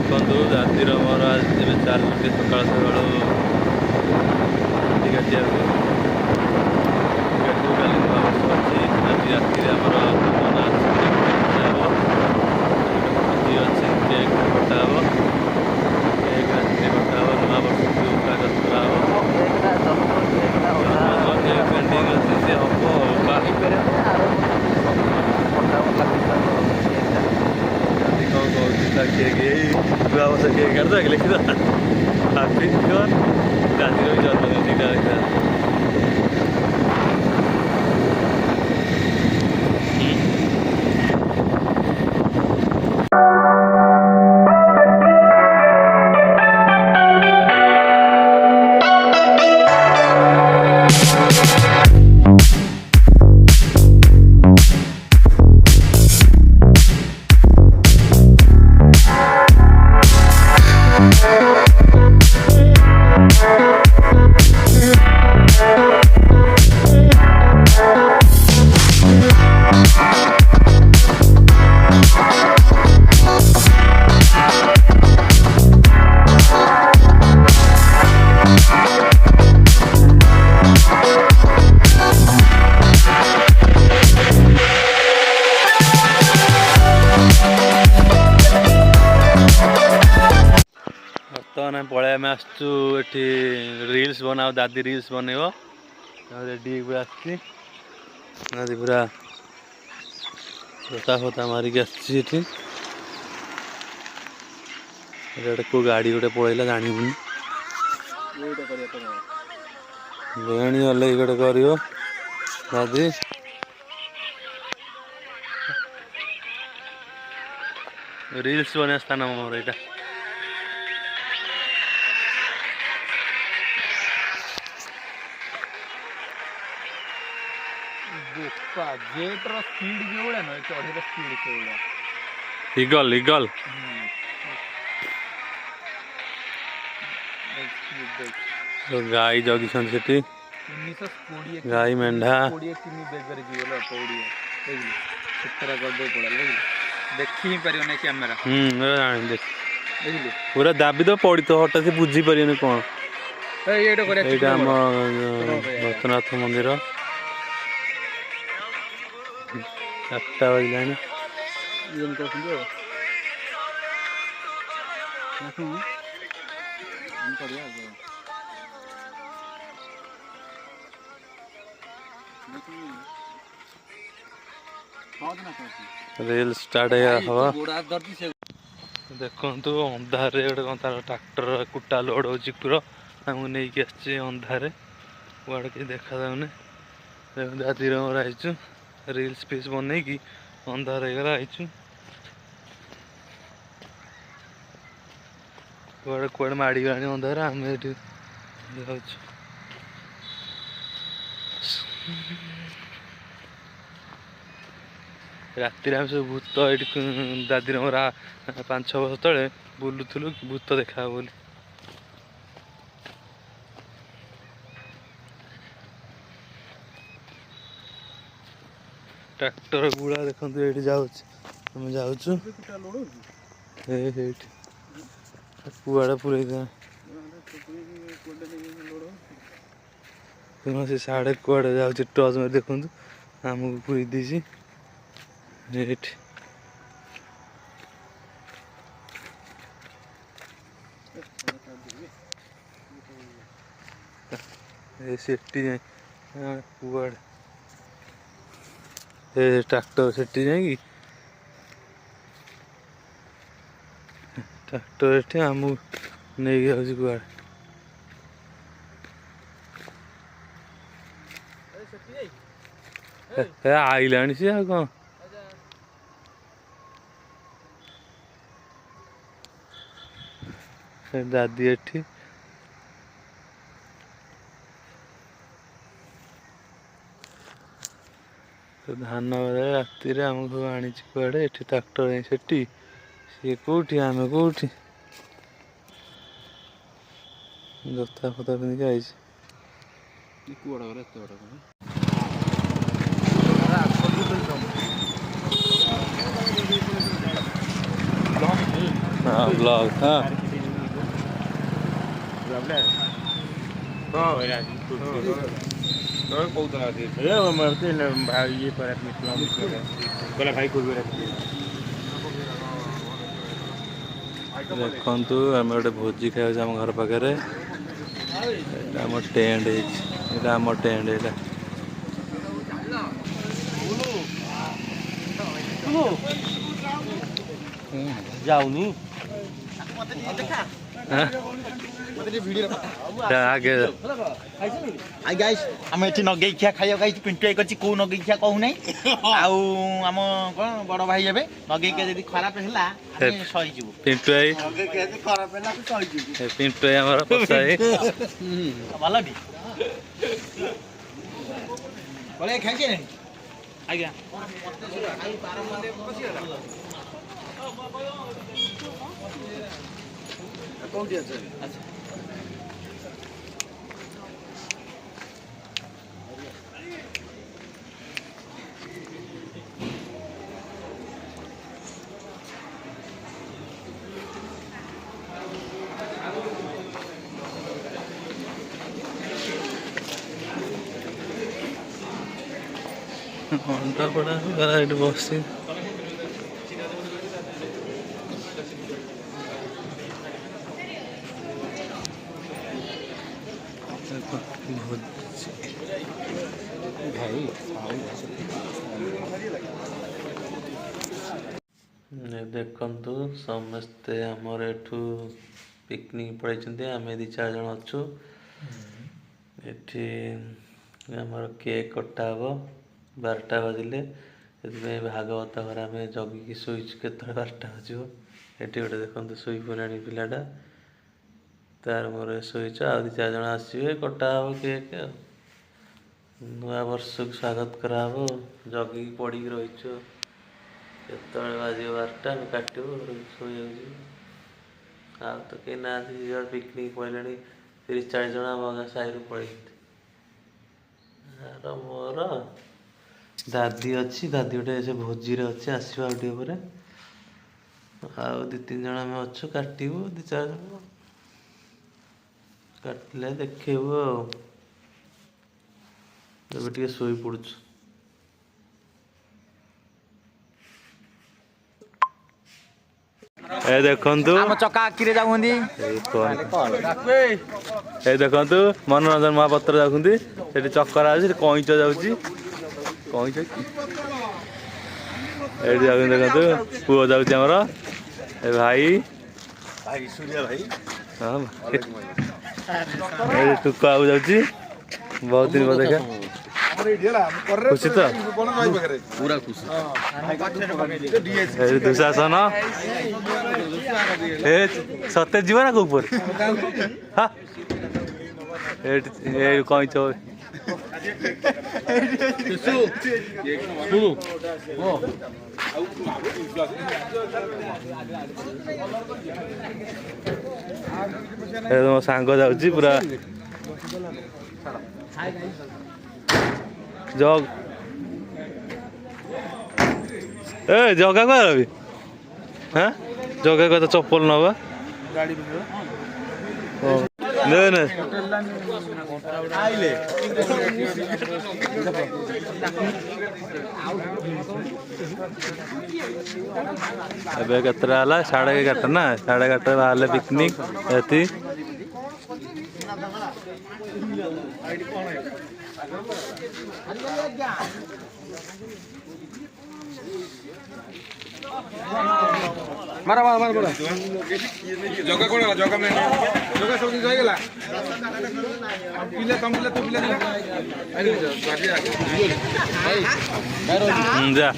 ଦେଖନ୍ତୁ ରାତିର ମୋର ଏବେ ଚାଲୁଛି ସକାଳୁ ସକାଳୁ କାଟିବାକୁ କାଲି ନୂଆ ବର୍ଷ ଅଛି। ଆଜି ରାତିରେ ଆମର ଭୋଜି ଅଛି, କେକ୍ କଟା ହେବ। କେକ୍ ରାତିରେ କଟା ହେବ, ନୂଆ ବର୍ଷକୁ ସ୍ୱାଗତ କରାହେବ। କେକ୍ ପେଣ୍ଡିଂ ଅଛି, ସେ ହେବ କଣ କହୁଛି ତା କେକ୍ ଏଇ ନୂଆ ବର୍ଷ କେକ୍ କାଟିଦେବା କି ଲେଖିଦେବା ହାପି ନ୍ୟୁ ଇୟର୍ ରାତିର ବି ଜନ୍ମଦିନ ଦୁଇଟା ଲେଖିଦେବା। ବର୍ତ୍ତମାନ ପଳେଇ ଆମେ ଆସୁଛୁ ଏଠି ରିଲ୍ସ ବନାଉ, ଦାଦି ରିଲ୍ସ ବନେଇବ। ରେଡ଼ି ପୁରା ଆସିଛି, ଦାଦି ପୁରା ଫୋତା ଫୋତା ମାରିକି ଆସିଛି ଏଠି। ଗୋଟେ କେଉଁ ଗାଡ଼ି ଗୋଟେ ପଳେଇଲା ଜାଣିବୁନି, ବେଣୀ ହଲେଇ ଗୋଟେ କରିବ ଦାଦି। ରିଲ୍ସ ବନେଇବା ସ୍ଥାନ ମୋର ଏଇଟା। ଇଗଲ ଇଗଲ ଗାଈ ଜଗିଛନ୍ତି ସେଠି, ଗାଈ ମେଣ୍ଢା। ଦେଖି ହିଁ ପାରିବନି କ୍ୟାମେରା। ପୁରା ଦାବି ତ ପଡ଼ିଥିବ, ହଠାତ୍ ବୁଝିପାରିବନି କ'ଣ। ଏଇଟା ଆମ ଭୂତନାଥ ମନ୍ଦିର। 4ଟା ବାଜିଲାଣି। ରିଲ୍ ଷ୍ଟାର୍ଟ ହବ। ଦେଖନ୍ତୁ ଅନ୍ଧାରରେ ଗୋଟେ କ'ଣ ତାର ଟ୍ରାକ୍ଟର କୁଟା ଲୋଡ଼ ହେଉଛି ପୁର ଆମକୁ ନେଇକି ଆସିଛି ଅନ୍ଧାରରେ, କୁଆଡ଼େ କିଛି ଦେଖାଯାଉନି। ଦାଦିର ମୋର ଆଇଛୁ ରିଲ୍ସ ଫିଲ୍ସ ବନେଇକି ଅନ୍ଧାର ହେଇଗଲା ଆଇଛୁ। କୁଆଡ଼େ କୁଆଡ଼େ ମାଡ଼ିଗଲାଣି ଅନ୍ଧାର, ଆମେ ଏଠି ଯାଉଛୁ। ରାତିରେ ଆମେ ସବୁ ଭୂତ ଏଠି ଦାଦିର ମୋର 5-6 ବର୍ଷ ତଳେ ବୁଲୁଥିଲୁ, ଭୂତ ଦେଖା ହବ ବୋଲି। ଟ୍ରାକ୍ଟର ଗୁଳା ଦେଖନ୍ତୁ ଏଇଠି ଯାଉଛି, ଆମେ ଯାଉଛୁ ଏଇଠି କୁଆଡ଼େ ପୁରେଇ ସେ ସାଢ଼େ କୁଆଡ଼େ ଯାଉଛି ଟର୍ଚ୍ଚ ମାରି ଦେଖନ୍ତୁ, ଆମକୁ ପୁରେଇ ଦେଇଛି ଏଇଠି। ସେଠି ଯାଇ କୁଆଡ଼େ ଟ୍ରାକ୍ଟର ସେଠି ଯାଇକି ଟ୍ରାକ୍ଟର ଏଠି ଆମକୁ ନେଇକି ଯାଉଛି କୁଆଡ଼େ। ଆଇଲାଣି ସିଏ ଆଉ କ'ଣ। ଦାଦି ଏଠି ଧାନ ରାତିରେ ଆମକୁ ଆଣିଛି କୁଆଡ଼େ, ଏଠି ଟ୍ରାକ୍ଟର ଯାଇ ସେଠି, ସିଏ କେଉଁଠି ଆମେ କେଉଁଠି। ଜୋତା ଫୋତା ପିନ୍ଧିକି ଆଇଛି। हाँ ब्लॉग हाँ देखु आम गोटे भोजी खाई आम घर पाखे आम टेंट है आम टेंट है जाऊनी आगे आई गाइस हम एठी नगेई खिया खाइयो गाइस पिंटुआ करछि को नगेई खिया कहू नै आउ हम कोन बड़ भाई हेबे नगेई के यदि खराब होला हम सही जीवो पिंटू भाई नगेई के यदि खराब होला तो सही जीवो पिंटू भाई हमारा पसाई भलो दी बोले खाइ के आज्ञा कोठी আছে আচ্ছা घंटा पड़ा गाइड बस देखु समस्ते आमर एठू पिकनिक पड़े आम दी चार जन अच्छु एठी आमर केक कटा हम 12टा बजिले भागवत घर आम जगिकी शोच के 12टा बजो ये गोटे देखते शोई पड़ाणी पिलाटा तार मोर शोच आ 2-4 जन आसवे कटा हम केक नुआ वर्ष को स्वागत कराव जगिकी पड़ी रहीचु केत बाज 12टा काटू शो आ तो कहीं ना पिकनिक पड़े 30-40 जन आम साई पड़े आर मोर दादी अच्छी दादी गोटे से भोजी अच्छे आसवा पर आउ 2-3 जन आम अच्छु काटू 2-4 जन काटिले देखू अब शोई पड़ुछु ए देखंतु हम चका आखिरे जाउंदी ए देखंतु मनोरंजन महापात्र जाउंदी सेठी चक्कर आछि कइच जाउची कइच एठी जाउंदी देखंतु पुओ जाउची हमर ए भाई सूर्य भाई हां ए तू काउ जाउची बहुत दिन बाद देखा खुशी तो पूरा खुशी दुशासन सत्य जीव ना ऊपर हाँ कहीं मो सांग जाऊँ पूरा जग ए जगह कह रही हाँ जगह को तो चप्पल नवा नहीं नहीं ଏବେ କେତେଟା ହେଲା 11:30 ନା 11:30 ବାହାରିଲେ ପିକନିକ ଏଠି मारा मारा मारा बोला जगह कोन जगह में जगह सब दिन जाइगला पिले कम पिले तो पिले अरे आगे आगे जा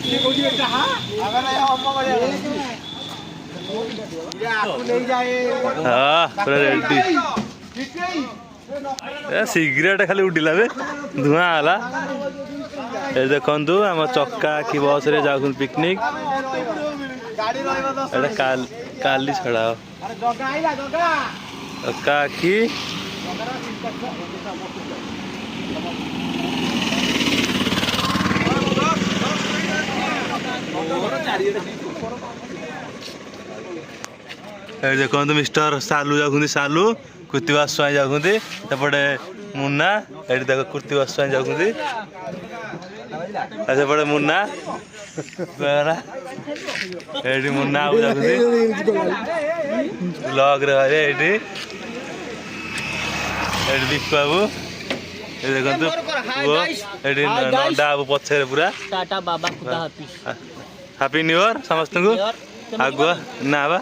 हां पूरा रेडी ए सिगरेट खाली उडिला बे धुआं आला ए देखंतु हम चक्का की बस रे जाउन पिकनिक एटा काली छड़ा अरे जगा आइला जगा चक्का की ये देखो मिस्टर सालू जाऊँ सालू कृतिवास स्वाई जाऊँ सेपटे मुन्ना ये देख कृतिवास स्वाई जाऊँ सेपटे मुन्ना ये मुन्ना बाबू जाऊँ ब्लॉग रे ये बिकु बाबू ये देखो ये नंदा बाबू पछे पूरा टाटा बाबा खुदा हाफिज हैप्पी न्यू ईयर समस्त को आगुआ ना बा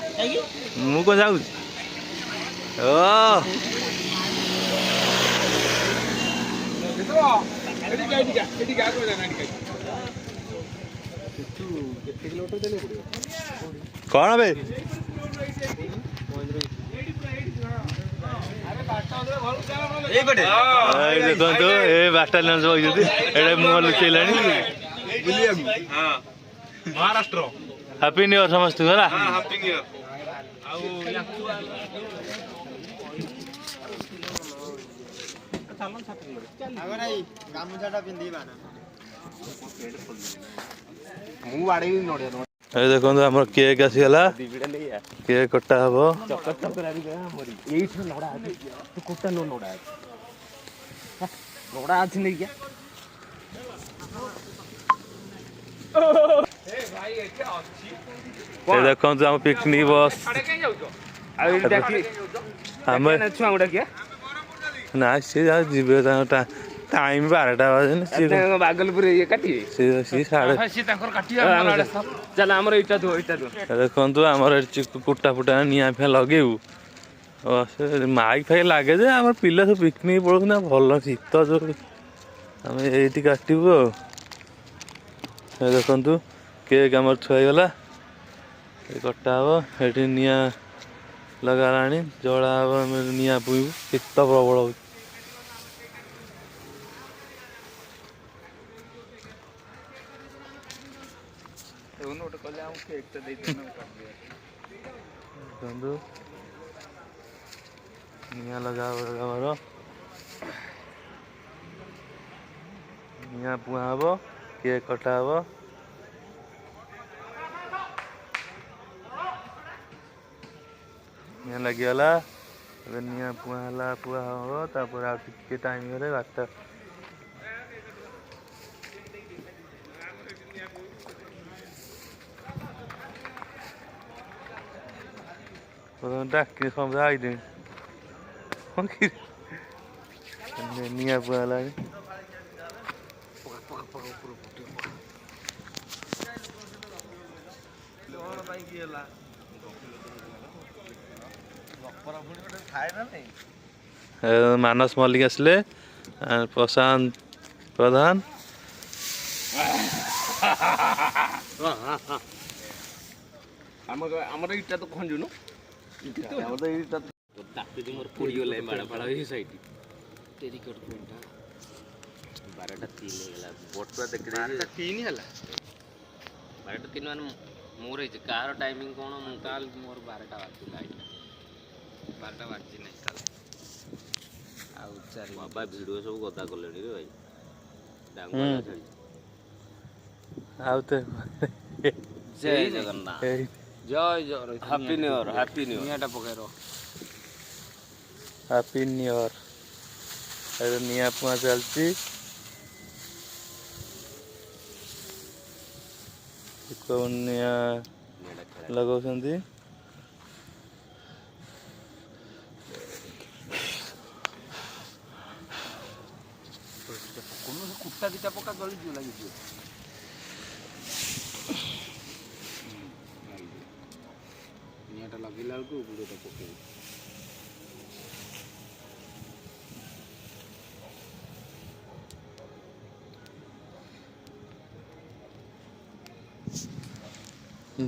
मु को जाऊ ओ कौन बे देखो ये बाटालियन सब ये मुह लुचेला महाराष्ट्र हैप्पी न्यू ईयर समस्त को हैप्पी न्यू ईयर ये देखो आम केक आसीगला केक कटा हम ये देखो आम पिकनिक बस ना सी जीवे टाइम 12टा बजे बागलपुर ये काटिए सी साढ़े चल आमर इटा दो देखु आमर कुटा फुटा निआ फिया लगेबू माइक फाइक लगे जे आम पिला सब पिकनिक पड़ो भल शीत जो आम ये काटबू देखु केक आमर छुआईगला कटा हम ये निआ लगा जला हम निआ पुईबू शीत प्रबल हो निया लगा निया पुआ हम केक कटा हम निया लगिगला निया पुआ हम तापर आ टाइम गले 12टा डाक समझा आई निया पुआ मानस मल्लिक आसले प्रशांत प्रधान आमर इटा तो खंजुनु मोर कार टाइमिंग कौन मुझे मोर 12टा बाजला 12टा बाजी नहीं बाबा भिड सब गदा कले भाई जय जगन्नाथ जय जय हैप्पी न्यू ईयर पकड़ हैप्पी न्यू ईयर अरे निया पुआ चलती निया लगाउछन्ती कुटा दिटा पका गली जो लगी नियाटा लगिला को गुडोटा पके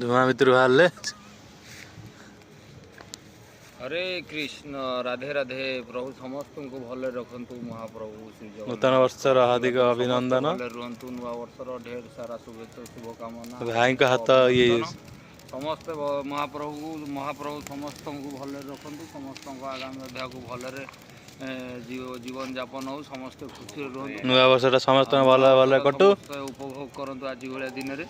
धुआं भीतर बाहर हरे कृष्ण राधे राधे प्रभु समस्त को भले रखंतु महाप्रभु श्री जगन्नाथ नूतन वर्षर हार्दिक अभिनंदन रुहतु नुआ वर्षर ढेर सारा शुभेच्छा शुभकामना भाई का हाथ ये समस्त महाप्रभु समस्त को भले रखंतु समस्त आगामी अध्याय को भले जीवन यापन हो समस्त खुशी रुहतु नुआ वर्षटा समस्त भल भल कटु उपभोग करंतु आज भाया दिन में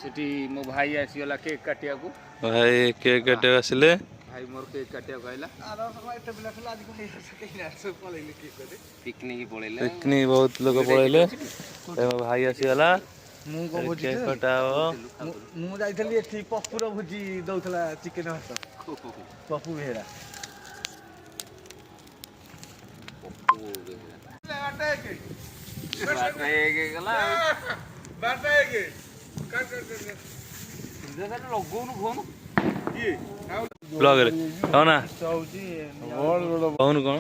सेठी मो भाई आसीगला केक काटिया को भाई केक काटिया आसिले ଭାଇ ମୋର କେକ୍ କାଟିବାକୁ କହିଲା ପିକନିକ ପଳେଇଲେ ପିକନିକ ବହୁତ ଲୋକ ପଳେଇଲେ ମୋ ଭାଇ ଆସିଗଲା ମୁଁ କଣ ଭୋଜି କେକ୍ କଟା ହବ ମୁଁ ଯାଇଥିଲି ଏଠି ପପୁର ଭୋଜି ଦଉଥିଲା ଚିକେନ ଭାତ ପପୁ ବେହେରା ଲଗଉନୁ ଫୋନ ବ୍ଲଗରେ ହଁ ନା କହୁନୁ କଣ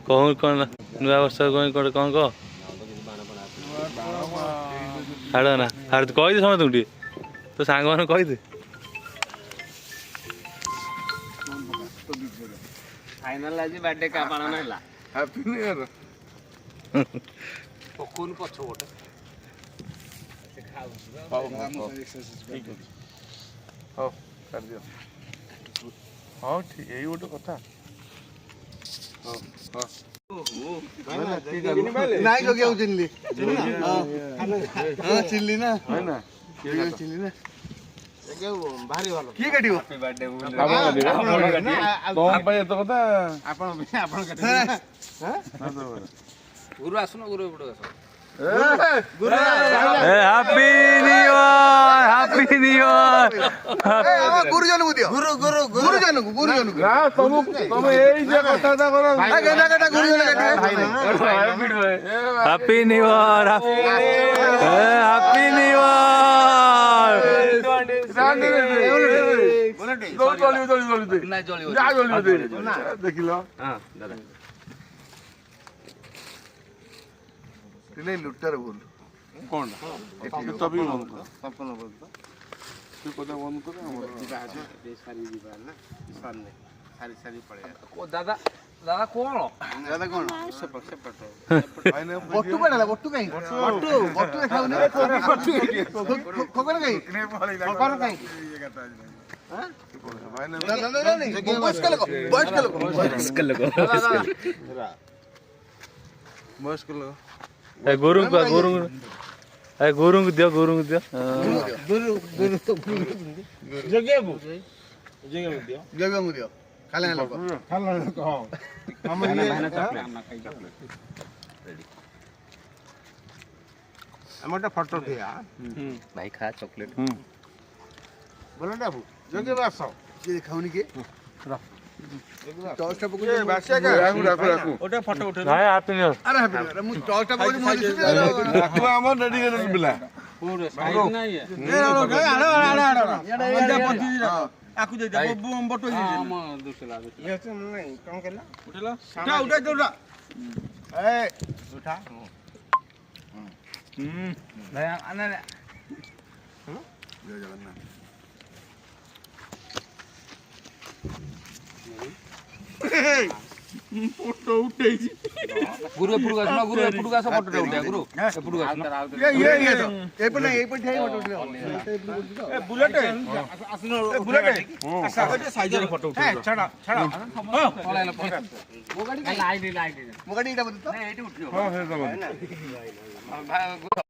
କହୁନୁ କଣ ନୂଆ ବର୍ଷ କଣ କହ ଛାଡ଼ ନା ତୁ କହିଦେ ସମସ୍ତଙ୍କୁ ଟିକେ ତୋ ସାଙ୍ଗମାନଙ୍କୁ କହିଦେ ଫାଇନାଲ ଆଜି ବାର୍ଥଡେ କା ପାଳନ ହେଲା ହାପି ନ୍ୟୁ ଇୟର ପକଉନୁ ପଛ ଗୋଟେ ହଉ ଠିକ ଏଇ ଗୋଟେ କଥା ନାଇଁ ଯୋଗି ଆଉ ଚିହ୍ନିଲି ଚିହ୍ନିଲି ନା ଚିହ୍ନିଲି ନା ଭାରି ଭଲ କିଏ କାଟିବ କଣ ପାଇଁ ଏତ କଥା ଆପଣ ଗୁରୁ ଆସୁନ ଗୁରୁ ଏପଟେ ଆସ ହ୍ୟାପି ନ୍ୟୁ ଇୟର ଗୁରୁଜନକୁ ଦିଅ ଗୁରୁଜନକୁ ତମେ ଏଇ ଯେ କଥାଟା କର happy new year happy new year ଦେଖିଲ ଲୁଟାର ଭୁଲ କଣ ଦାଦା ଦାଦା କଣ ବଟୁ କଣ ବଟୁ କାଇଁ ବଟୁ ଖାଉନି ଖବର କାଇଁ ବୟସ୍କ ଲୋକ ଗୁରୁଙ୍କୁ ଦିଅ ଜଗକୁ ଦିଅ ଖାଲି ଲୋକ ଆମର ଫଟୋ ଉଠେଇବା ଭାଇ ଖା ଚକଲେଟ ଭଲ ବାବୁ ଜଗେ ବାସ କିଏ ଖାଉନି କିଏ ଟର୍ଚଟା ପକଉଚି ଓଟା ଫଟୋ ଉଠେଇ ଭାଇ ହ୍ୟାପି ନ୍ୟୁ ଇୟର ଆରେ ହ୍ୟାପି ନ୍ୟୁ ଇୟର ମୁଁ ଟର୍ଚଟା ପକଉଚି ମୁଁ ରାକୁ ଆମର ଡେଡିକେଟେଡ ପିଲା ପୁରା ସାଇଜ ନାହିଁ ଆକୁ ଦେଇ ଦେ ବଟୁ ଦେଇ ଦେ ଆମ ଦୁସଲା ଇଏ ନାହିଁ କଣ କହିଲା ଉଠେଇଲା ଉଠା ଏ ଉଠା ଭାଇ ଆନେ ଜୟ ଜଗନ୍ନାଥ ଫଟୋ ଉଠେଇଛି ଗୁରୁ ଏପଟକୁ ଆସ ନା ଗୁରୁ ଏପଟକୁ ଆସ ଫଟୋ ଉଠେଇବା ଗୁରୁ ଏପଟକୁ ଆସ ଏପଟେ ଠାଇ ଫଟୋ ଉଠେଇବା ଏ ବୁଲେଟ ଆସୁନ ବୁଲେଟ ଆସା ସାଇଜରେ ଫଟୋ ଉଠେଇବା ଛାଡ ପଳେଇଲା ମୋ ଗାଡି ଏଇଟା ବୋଧେ ତ ଏଇଠି ଉଠିବ ହଁ